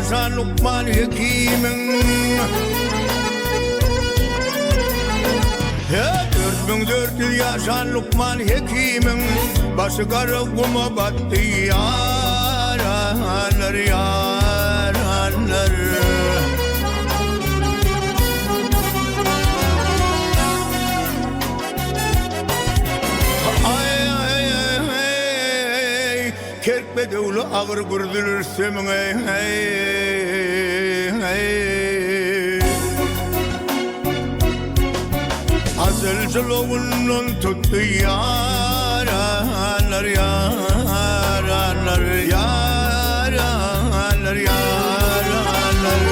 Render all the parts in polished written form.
yaşan Lokman Hekim'in 4400 yaşan Lokman Hekim'in başı kara kuma battı yaranlar yaranlar. Kerkbe devlu ağır gürdülür semine Azılcılığının tuttu yaranlar yaranlar yaranlar yaranlar.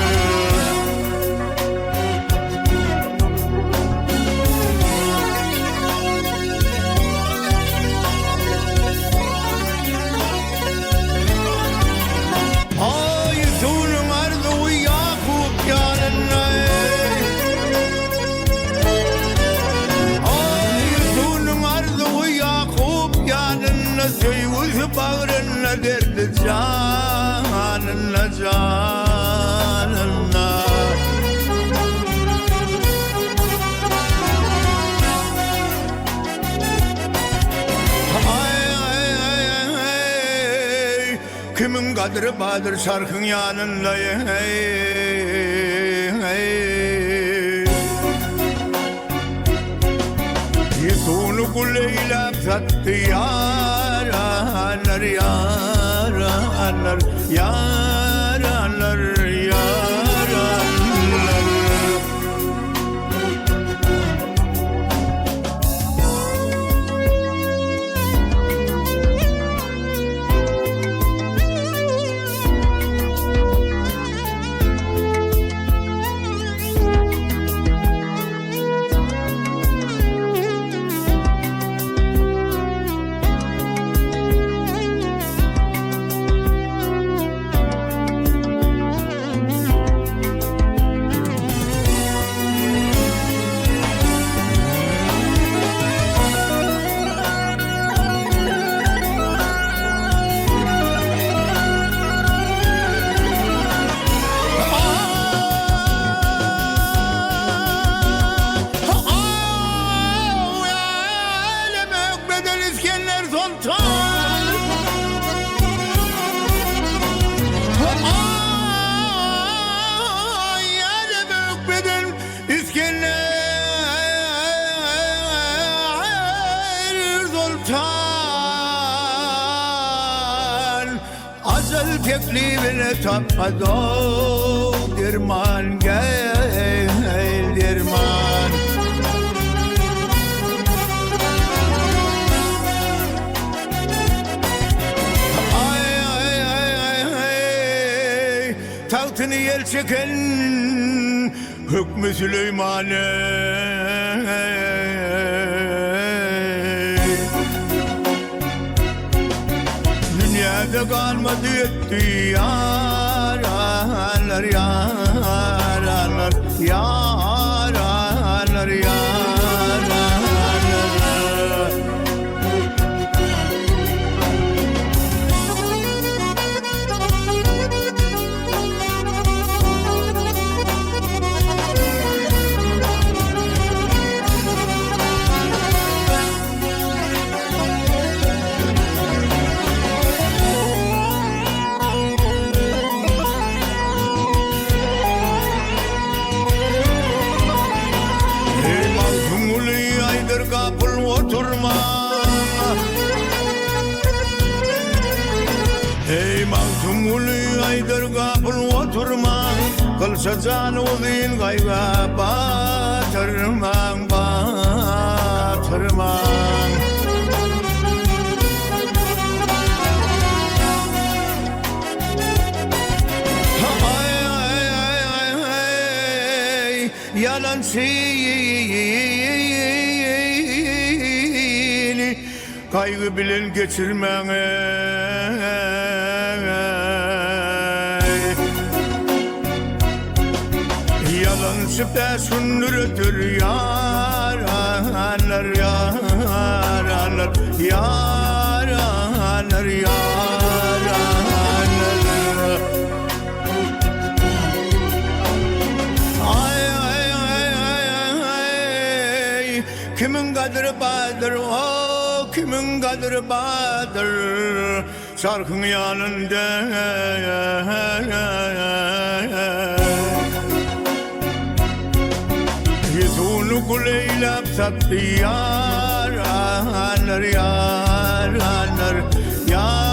Bağrına derdi canına canına. Ay ay ay ay kimin kadri badır şarkın yanında Yetunu kuleyle sattı yaranlar yaranlar yaranlar yaranlar. Teklifine tapmadı derman gel derman. Ay ay ay ay ay tahtını yel çeken Hükmü Süleyman'e dünyada kalmadı etti yaranlar yaranlar yaranlar yaranlar. Hey mazlumul aydır kapıl oturma Kılsa canı olayın gayba batırman batırman. Ay ay ay ay ay yalan seni kaygı bilen geçirmene. Yalansıp da sündürtür yaranlar yaranlar yaranlar yaranlar. kimin kadri badır, o kimin kadri badır şarkın yanında. Yüzünü kuleylep sattı yar, yar, yar, yar.